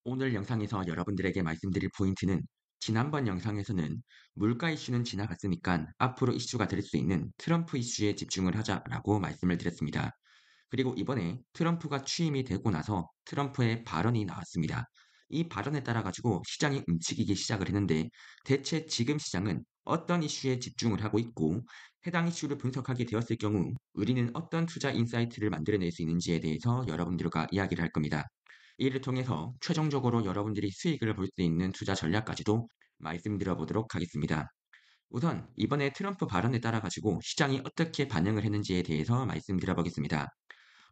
오늘 영상에서 여러분들에게 말씀드릴 포인트는 지난번 영상에서는 물가 이슈는 지나갔으니까 앞으로 이슈가 될 수 있는 트럼프 이슈에 집중을 하자라고 말씀을 드렸습니다. 그리고 이번에 트럼프가 취임이 되고 나서 트럼프의 발언이 나왔습니다. 이 발언에 따라 가지고 시장이 움직이기 시작을 했는데 대체 지금 시장은 어떤 이슈에 집중을 하고 있고 해당 이슈를 분석하게 되었을 경우 우리는 어떤 투자 인사이트를 만들어낼 수 있는지에 대해서 여러분들과 이야기를 할 겁니다. 이를 통해서 최종적으로 여러분들이 수익을 볼 수 있는 투자 전략까지도 말씀드려 보도록 하겠습니다. 우선 이번에 트럼프 발언에 따라 가지고 시장이 어떻게 반응을 했는지에 대해서 말씀드려 보겠습니다.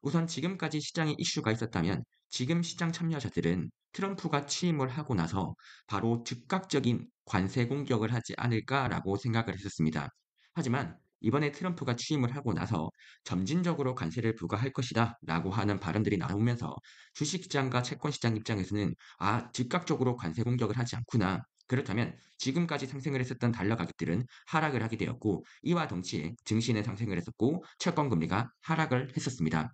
우선 지금까지 시장에 이슈가 있었다면 지금 시장 참여자들은 트럼프가 취임을 하고 나서 바로 즉각적인 관세 공격을 하지 않을까라고 생각을 했었습니다. 하지만 이번에 트럼프가 취임을 하고 나서 점진적으로 관세를 부과할 것이다 라고 하는 발언들이 나오면서 주식시장과 채권시장 입장에서는 즉각적으로 관세 공격을 하지 않구나. 그렇다면 지금까지 상승을 했었던 달러 가격들은 하락을 하게 되었고 이와 동시에 증시는 상승을 했었고 채권 금리가 하락을 했었습니다.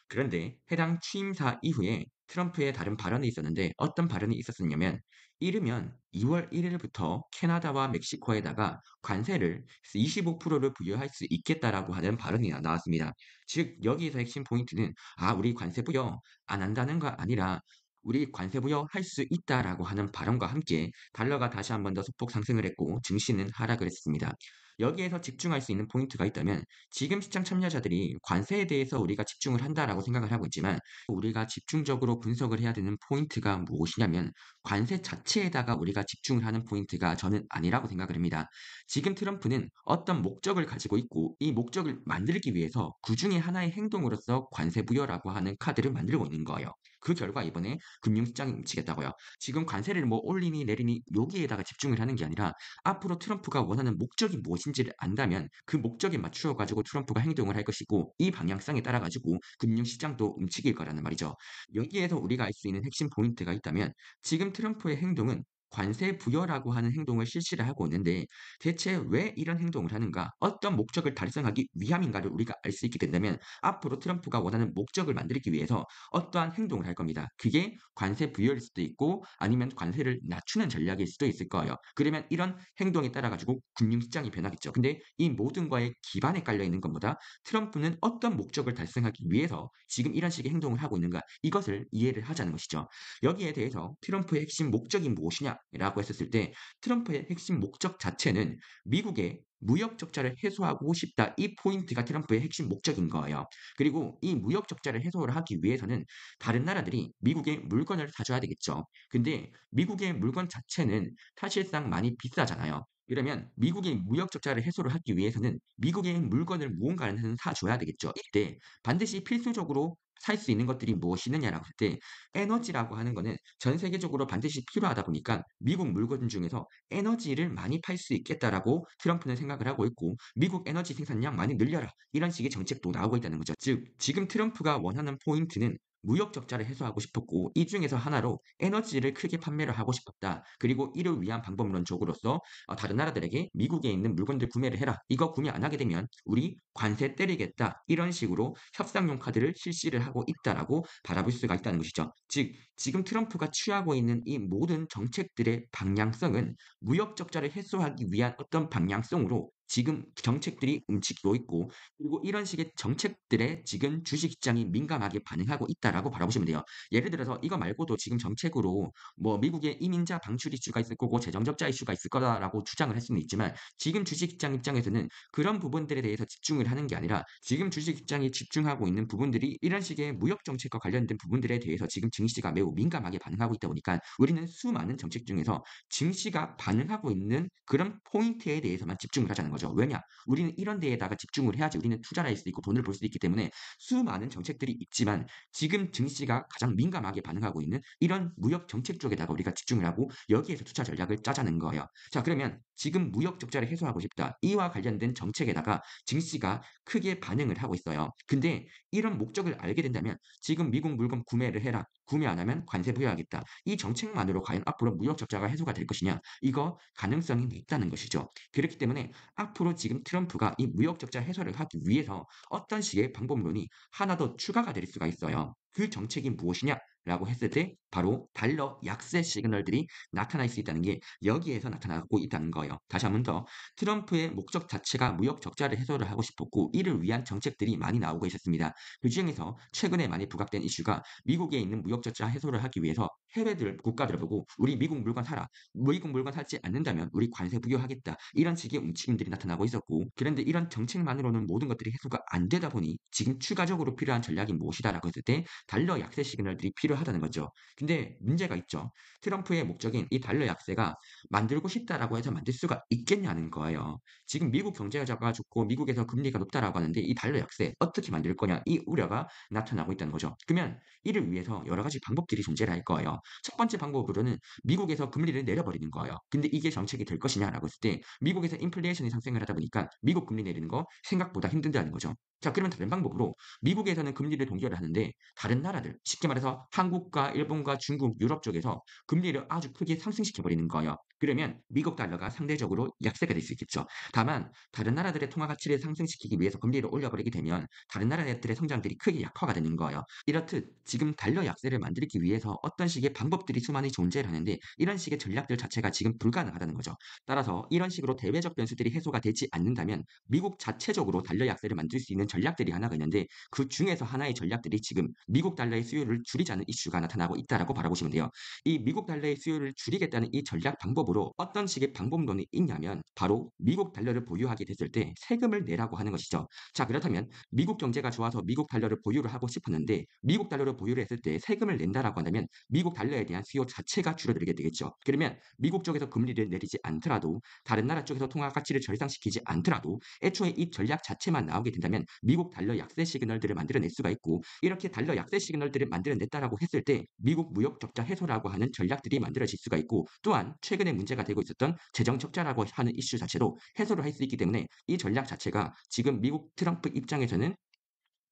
그런데 해당 취임사 이후에 트럼프의 다른 발언이 있었는데 어떤 발언이 있었었냐면 이르면 2월 1일부터 캐나다와 멕시코에다가 관세를 25%를 부여할 수 있겠다라고 하는 발언이 나왔습니다. 즉 여기에서 핵심 포인트는 우리 관세 부여 안 한다는 거 아니라 우리 관세 부여할 수 있다라고 하는 발언과 함께 달러가 다시 한 번 더 소폭 상승을 했고 증시는 하락을 했습니다. 여기에서 집중할 수 있는 포인트가 있다면 지금 시장 참여자들이 관세에 대해서 우리가 집중을 한다라고 생각을 하고 있지만 우리가 집중적으로 분석을 해야 되는 포인트가 무엇이냐면 관세 자체에다가 우리가 집중을 하는 포인트가 저는 아니라고 생각을 합니다. 지금 트럼프는 어떤 목적을 가지고 있고 이 목적을 만들기 위해서 그 중에 하나의 행동으로서 관세 부여라고 하는 카드를 만들고 있는 거예요. 그 결과 이번에 금융시장이 움직였다고요. 지금 관세를 뭐 올리니 내리니 여기에다가 집중을 하는 게 아니라 앞으로 트럼프가 원하는 목적이 무엇인지를 안다면 그 목적에 맞추어 가지고 트럼프가 행동을 할 것이고 이 방향성에 따라 가지고 금융시장도 움직일 거라는 말이죠. 여기에서 우리가 알 수 있는 핵심 포인트가 있다면 지금 트럼프의 행동은 관세 부여라고 하는 행동을 실시를 하고 있는데 대체 왜 이런 행동을 하는가? 어떤 목적을 달성하기 위함인가를 우리가 알 수 있게 된다면 앞으로 트럼프가 원하는 목적을 만들기 위해서 어떠한 행동을 할 겁니다. 그게 관세 부여일 수도 있고 아니면 관세를 낮추는 전략일 수도 있을 거예요. 그러면 이런 행동에 따라 가지고 금융시장이 변하겠죠. 근데 이 모든 거에 기반에 깔려 있는 것보다 트럼프는 어떤 목적을 달성하기 위해서 지금 이런 식의 행동을 하고 있는가 이것을 이해를 하자는 것이죠. 여기에 대해서 트럼프의 핵심 목적이 무엇이냐라고 했었을 때 트럼프의 핵심 목적 자체는 미국의 무역 적자를 해소하고 싶다. 이 포인트가 트럼프의 핵심 목적인 거예요. 그리고 이 무역 적자를 해소를 하기 위해서는 다른 나라들이 미국의 물건을 사줘야 되겠죠. 근데 미국의 물건 자체는 사실상 많이 비싸잖아요. 이러면 미국의 무역 적자를 해소를 하기 위해서는 미국의 물건을 무언가는 사줘야 되겠죠. 이때 반드시 필수적으로 살 수 있는 것들이 무엇이 있느냐라고 할 때 에너지라고 하는 거는 전 세계적으로 반드시 필요하다 보니까 미국 물건 중에서 에너지를 많이 팔 수 있겠다라고 트럼프는 생각을 하고 있고 미국 에너지 생산량 많이 늘려라 이런 식의 정책도 나오고 있다는 거죠. 즉 지금 트럼프가 원하는 포인트는 무역 적자를 해소하고 싶었고 이 중에서 하나로 에너지를 크게 판매를 하고 싶었다. 그리고 이를 위한 방법론적으로서 다른 나라들에게 미국에 있는 물건들 구매를 해라. 이거 구매 안 하게 되면 우리 관세 때리겠다. 이런 식으로 협상용 카드를 실시를 하고 있다라고 바라볼 수가 있다는 것이죠. 즉 지금 트럼프가 취하고 있는 이 모든 정책들의 방향성은 무역 적자를 해소하기 위한 어떤 방향성으로 지금 정책들이 움직이고 있고 그리고 이런 식의 정책들에 지금 주식시장이 민감하게 반응하고 있다라고 바라보시면 돼요. 예를 들어서 이거 말고도 지금 정책으로 뭐 미국의 이민자 방출 이슈가 있을 거고 재정 적자 이슈가 있을 거다라고 주장을 할 수는 있지만 지금 주식시장 입장에서는 그런 부분들에 대해서 집중을 하는 게 아니라 지금 주식시장이 집중하고 있는 부분들이 이런 식의 무역 정책과 관련된 부분들에 대해서 지금 증시가 매우 민감하게 반응하고 있다 보니까 우리는 수많은 정책 중에서 증시가 반응하고 있는 그런 포인트에 대해서만 집중을 하자는 거죠. 왜냐? 우리는 이런 데에다가 집중을 해야지 우리는 투자를 할 수 있고 돈을 벌 수 있기 때문에 수많은 정책들이 있지만 지금 증시가 가장 민감하게 반응하고 있는 이런 무역 정책 쪽에다가 우리가 집중을 하고 여기에서 투자 전략을 짜자는 거예요. 자, 그러면 지금 무역 적자를 해소하고 싶다. 이와 관련된 정책에다가 증시가 크게 반응을 하고 있어요. 근데 이런 목적을 알게 된다면 지금 미국 물건 구매를 해라. 구매 안 하면 관세 부여하겠다. 이 정책만으로 과연 앞으로 무역 적자가 해소가 될 것이냐? 이거 가능성이 있다는 것이죠. 그렇기 때문에 앞으로 지금 트럼프가 이 무역 적자 해소를 하기 위해서 어떤 식의 방법론이 하나 더 추가가 될 수가 있어요. 그 정책이 무엇이냐라고 했을 때 바로 달러 약세 시그널들이 나타날 수 있다는 게 여기에서 나타나고 있다는 거예요. 다시 한 번 더 트럼프의 목적 자체가 무역 적자를 해소를 하고 싶었고 이를 위한 정책들이 많이 나오고 있었습니다. 그중에서 최근에 많이 부각된 이슈가 미국에 있는 무역 적자 해소를 하기 위해서 해외들 국가들을 보고 우리 미국 물건 사라. 미국 물건 사지 않는다면 우리 관세 부여하겠다. 이런 식의 움직임들이 나타나고 있었고 그런데 이런 정책만으로는 모든 것들이 해소가 안 되다 보니 지금 추가적으로 필요한 전략이 무엇이다라고 했을 때 달러 약세 시그널들이 필요하다는 거죠. 근데 문제가 있죠. 트럼프의 목적인 이 달러 약세가 만들고 싶다라고 해서 만들 수가 있겠냐는 거예요. 지금 미국 경제가 좋고 미국에서 금리가 높다라고 하는데 이 달러 약세 어떻게 만들 거냐 이 우려가 나타나고 있다는 거죠. 그러면 이를 위해서 여러 가지 방법들이 존재를 할 거예요. 첫 번째 방법으로는 미국에서 금리를 내려버리는 거예요. 근데 이게 정책이 될 것이냐라고 했을 때 미국에서 인플레이션이 상승을 하다 보니까 미국 금리 내리는 거 생각보다 힘든다는 거죠. 자, 그러면 다른 방법으로 미국에서는 금리를 동결을 하는데 다른 나라들, 쉽게 말해서 한국과 일본과 중국, 유럽 쪽에서 금리를 아주 크게 상승시켜 버리는 거예요. 그러면 미국 달러가 상대적으로 약세가 될 수 있겠죠. 다만 다른 나라들의 통화 가치를 상승시키기 위해서 금리를 올려버리게 되면 다른 나라들의 성장들이 크게 약화가 되는 거예요. 이렇듯 지금 달러 약세를 만들기 위해서 어떤 식의 방법들이 수많이 존재를 하는데 이런 식의 전략들 자체가 지금 불가능하다는 거죠. 따라서 이런 식으로 대외적 변수들이 해소가 되지 않는다면 미국 자체적으로 달러 약세를 만들 수 있는 전략들이 하나가 있는데 그 중에서 하나의 전략들이 지금 미국 달러의 수요를 줄이자는 이슈가 나타나고 있다라고 바라보시면 돼요. 이 미국 달러의 수요를 줄이겠다는 이 전략 방법으로 어떤 식의 방법론이 있냐면 바로 미국 달러를 보유하게 됐을 때 세금을 내라고 하는 것이죠. 자, 그렇다면 미국 경제가 좋아서 미국 달러를 보유를 하고 싶었는데 미국 달러를 보유를 했을 때 세금을 낸다라고 한다면 미국 달러에 대한 수요 자체가 줄어들게 되겠죠. 그러면 미국 쪽에서 금리를 내리지 않더라도 다른 나라 쪽에서 통화 가치를 절상시키지 않더라도 애초에 이 전략 자체만 나오게 된다면 미국 달러 약세 시그널들을 만들어낼 수가 있고 이렇게 달러 약세 시그널들을 만들어냈다라고 했을 때 미국 무역 적자 해소라고 하는 전략들이 만들어질 수가 있고 또한 최근에 문제가 되고 있었던 재정 적자라고 하는 이슈 자체도 해소를 할 수 있기 때문에 이 전략 자체가 지금 미국 트럼프 입장에서는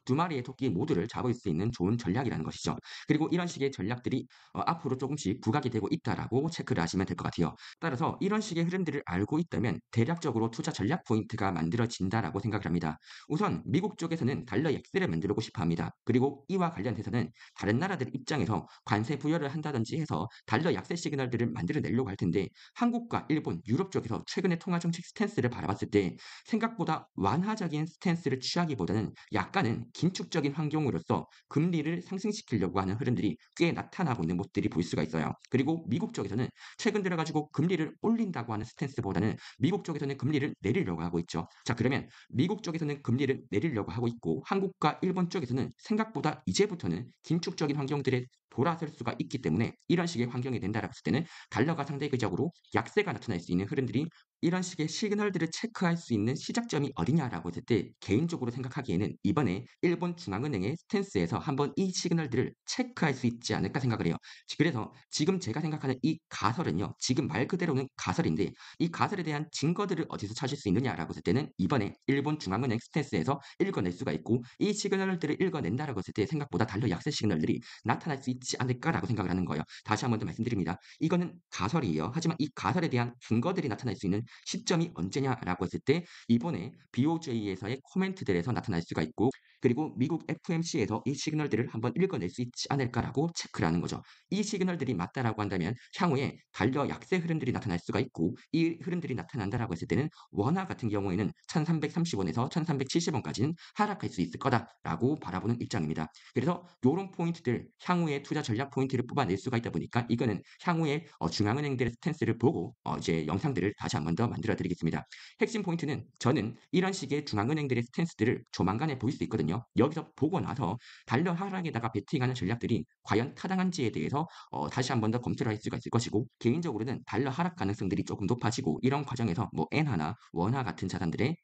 두 마리의 토끼 모두를 잡을 수 있는 좋은 전략이라는 것이죠. 그리고 이런 식의 전략들이 앞으로 조금씩 부각이 되고 있다라고 체크를 하시면 될 것 같아요. 따라서 이런 식의 흐름들을 알고 있다면 대략적으로 투자 전략 포인트가 만들어진다라고 생각을 합니다. 우선 미국 쪽에서는 달러 약세를 만들고 싶어 합니다. 그리고 이와 관련해서는 다른 나라들 입장에서 관세 부여를 한다든지 해서 달러 약세 시그널들을 만들어내려고 할 텐데 한국과 일본, 유럽 쪽에서 최근의 통화 정책 스탠스를 바라봤을 때 생각보다 완화적인 스탠스를 취하기보다는 약간은 긴축적인 환경으로서 금리를 상승시키려고 하는 흐름들이 꽤 나타나고 있는 모습들이 볼 수가 있어요. 그리고 미국 쪽에서는 최근 들어가지고 금리를 올린다고 하는 스탠스보다는 미국 쪽에서는 금리를 내리려고 하고 있죠. 자, 그러면 미국 쪽에서는 금리를 내리려고 하고 있고 한국과 일본 쪽에서는 생각보다 이제부터는 긴축적인 환경들에 돌아설 수가 있기 때문에 이런 식의 환경이 된다라고 했을 때는 달러가 상대적으로 약세가 나타날 수 있는 흐름들이 이런 식의 시그널들을 체크할 수 있는 시작점이 어디냐라고 했을 때 개인적으로 생각하기에는 이번에 일본 중앙은행의 스탠스에서 한번 이 시그널들을 체크할 수 있지 않을까 생각을 해요. 그래서 지금 제가 생각하는 이 가설은요. 지금 말 그대로는 가설인데 이 가설에 대한 증거들을 어디서 찾을 수 있느냐라고 했을 때는 이번에 일본 중앙은행 스탠스에서 읽어낼 수가 있고 이 시그널들을 읽어낸다라고 했을 때 생각보다 달러 약세 시그널들이 나타날 수 있지 않을까라고 생각을 하는 거예요. 다시 한번 더 말씀드립니다. 이거는 가설이에요. 하지만 이 가설에 대한 근거들이 나타날 수 있는 시점이 언제냐라고 했을 때 이번에 BOJ에서의 코멘트들에서 나타날 수가 있고 그리고 미국 FMC에서 이 시그널들을 한번 읽어낼 수 있지 않을까라고 체크를 하는 거죠. 이 시그널들이 맞다라고 한다면 향후에 달러 약세 흐름들이 나타날 수가 있고 이 흐름들이 나타난다라고 했을 때는 원화 같은 경우에는 1330원에서 1370원까지는 하락할 수 있을 거다라고 바라보는 입장입니다. 그래서 이런 포인트들 향후에 투자 전략 포인트를 뽑아낼 수가 있다 보니까 이거는 향후에 중앙은행들의 스탠스를 보고 이제 영상들을 다시 한번 더 만들어 드리겠습니다. 핵심 포인트는 저는 이런 식의 중앙은행들의 스탠스들을 조만간에 보일 수 있거든요. 여기서 보고 나서 달러 하락에다가 베팅하는 전략들이 과연 타당한지에 대해서 다시 한번 더 검토를 할 수가 있을 것이고 개인적으로는 달러 하락 가능성들이 조금 높아지고 이런 과정에서 뭐 엔화나 원화 같은 자산들의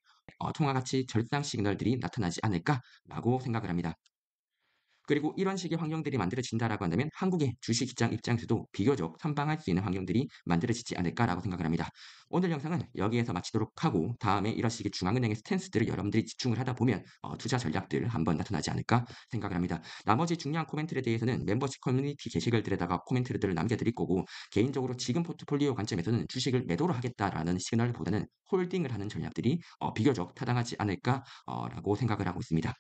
통화 가치 절상 시그널들이 나타나지 않을까라고 생각을 합니다. 그리고 이런 식의 환경들이 만들어진다라고 한다면 한국의 주식시장 입장에서도 비교적 선방할 수 있는 환경들이 만들어지지 않을까라고 생각을 합니다. 오늘 영상은 여기에서 마치도록 하고 다음에 이런 식의 중앙은행의 스탠스들을 여러분들이 집중을 하다 보면 투자 전략들 한번 나타나지 않을까 생각을 합니다. 나머지 중요한 코멘트에 대해서는 멤버십 커뮤니티 게시글들에다가 코멘트들을 남겨드릴 거고 개인적으로 지금 포트폴리오 관점에서는 주식을 매도를 하겠다라는 시그널보다는 홀딩을 하는 전략들이 비교적 타당하지 않을까라고 생각을 하고 있습니다.